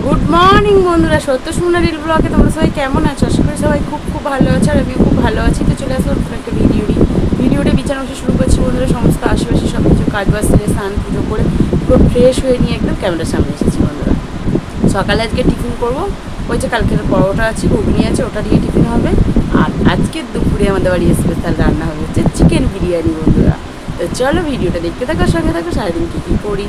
Good morning বন্ধুরা, সত্য সুন্দর রিল ব্লগে তোমরা সবাই কেমন আছো? আশা করি সবাই খুব খুব ভালো আছে, আর আমিও খুব ভালো আছি। তো চলে আসবো নতুন একটা ভিডিওটা বিছানা বসে শুরু করছি বন্ধুরা। সমস্ত আশেপাশে সব কিছু কাজ বাজ থেকে স্নান পুজো করে পুরো ফ্রেশ হয়ে নিয়ে একদম ক্যামেরার সামনে এসেছি বন্ধুরা। সকালে আজকে টিফিন করবো, ওই যে কালকের পরোটা আছে, ঘুগনি আছে, ওটা দিয়ে টিফিন হবে। আর আজকে দুপুরে আমাদের বাড়ি স্পেশাল রান্না হবে হচ্ছে চিকেন বিরিয়ানি বন্ধুরা। তো চলো ভিডিওটা দেখতে থাকো, সঙ্গে থাকো, সারাদিন কী কী করি।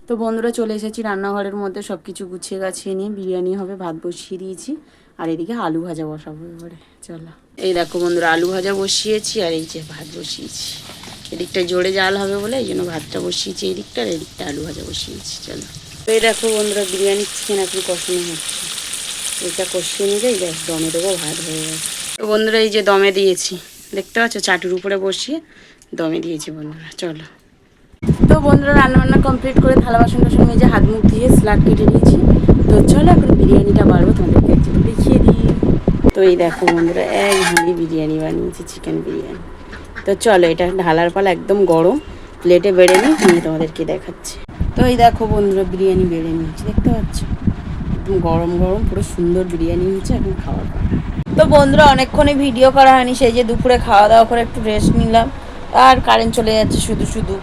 তো বন্ধুরা চলে এসেছি রান্নাঘরের মধ্যে, সব কিছু গুছিয়ে গাছিয়ে নিয়ে বিরিয়ানি হবে, ভাত বসিয়ে দিয়েছি। আর এদিকে আলু ভাজা বসাবো এবারে। চলো, এই দেখো বন্ধুরা, আলু ভাজা বসিয়েছি আর এই যে ভাত বসিয়েছি। এদিকটা জোরে জাল হবে বলে এই জন্য ভাতটা বসিয়েছি এই দিকটা, আর এদিকটা আলু ভাজা বসিয়েছি। চলো, তো এই দেখো বন্ধুরা, বিরিয়ানির চিকেন এখন কষানো হচ্ছে। এটা কষিয়ে নিলে এই দেখ দমে দেবো, ভাত হয়ে গেছে। তো বন্ধুরা এই যে দমে দিয়েছি, দেখতে পাচ্ছ, চাটুর উপরে বসিয়ে দমে দিয়েছি বন্ধুরা। চলো, তো বন্ধুরা রান্নাবান্না কমপ্লিট করে থালা বাসন টাসন মেজে হাত মুখ দিয়ে স্লাট কেটে নিয়েছি। তো চলো এখন বিরিয়ানিটা বাড়বো, তোমাদেরকে একটু দেখিয়ে দিই। তো এই দেখো বন্ধুরা, এক হাঁড়ি বিরিয়ানি বানিয়েছি, চিকেন বিরিয়ানি। তো চলো, এটা ঢালার পালা, একদম গরম, প্লেটে বেড়ে নিয়ে তোমাদেরকে দেখাচ্ছি। তো এই দেখো বন্ধুরা, বিরিয়ানি বেড়ে নিয়েছি, দেখতে পাচ্ছ, একদম গরম গরম পুরো সুন্দর বিরিয়ানি হয়েছে, এখন খাওয়ার পর। তো বন্ধুরা অনেকক্ষণই ভিডিও করা হয়নি, সেই যে দুপুরে খাওয়া দাওয়া করে একটু রেস্ট নিলাম। আর কারেন্ট চলে যাচ্ছে, শুধু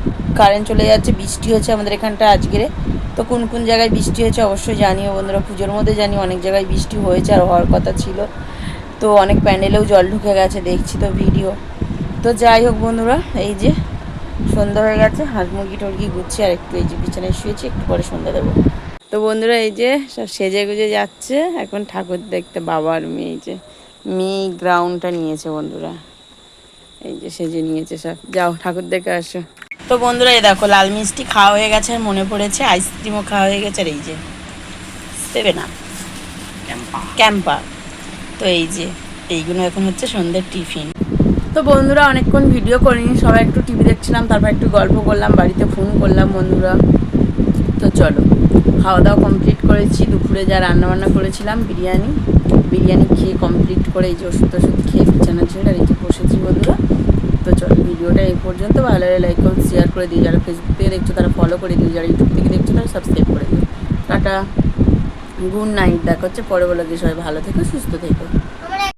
কারেন্ট চলে যাচ্ছে। বৃষ্টি হচ্ছে আমাদের এখানটা আজকের। তো কোন কোন জায়গায় বৃষ্টি হয়েছে অবশ্যই জানিও বন্ধুরা। পুজোর মধ্যে জানি অনেক জায়গায় বৃষ্টি হয়েছে আর হওয়ার কথা ছিল। তো অনেক প্যান্ডেলেও জল ঢুকে গেছে, দেখছি তো ভিডিও। তো যাই হোক বন্ধুরা, এই যে সন্ধ্যা হয়ে গেছে, হাঁস মুরগি টুরগি গুচ্ছি, আর একটু এই যে বিছানায় শুয়েছি, একটু পরে সন্ধ্যা দেবো। তো বন্ধুরা এই যে সব সেজে গুজে যাচ্ছে এখন ঠাকুর দেখতে। বাবার মেয়ে, এই যে মেয়ে গ্রাউন্ডটা নিয়েছে বন্ধুরা, এই যে সেজে নিয়েছে সব। যাও ঠাকুর দেখে আসো। তো বন্ধুরা এই দেখো, লাল মিষ্টি খাওয়া হয়ে গেছে, আর মনে পড়েছে আইসক্রিমও খাওয়া হয়ে গেছে। আর এই যে দেবে না ক্যাম্পা। তো এই যে এইগুলো এখন হচ্ছে সন্ধ্যের টিফিন। তো বন্ধুরা অনেকক্ষণ ভিডিও করিনি, সবাই একটু টিভি দেখছিলাম, তারপর একটু গল্প করলাম, বাড়িতে ফোন করলাম বন্ধুরা। তো চলো, খাওয়া দাওয়া কমপ্লিট করেছি। দুপুরে যা রান্নাবান্না করেছিলাম বিরিয়ানি খেয়ে কমপ্লিট করে এই যে ওষুধ খেয়ে বিছানা ছেড়ে আর এই যে বসেছি বন্ধুরা। তো চলো, ভিডিওটা এই পর্যন্ত। ভালো লাগে লাইক করো, শেয়ার করে দিও। যারা ফেসবুক থেকে দেখছো তারা ফলো করে দিও, যারা ইউটিউব থেকে দেখছো তারা সাবস্ক্রাইব করে দিও। টাটা, গুড নাইট, দেখা হচ্ছে পরে। বলে সবাই ভালো থেকো, সুস্থ থেকো।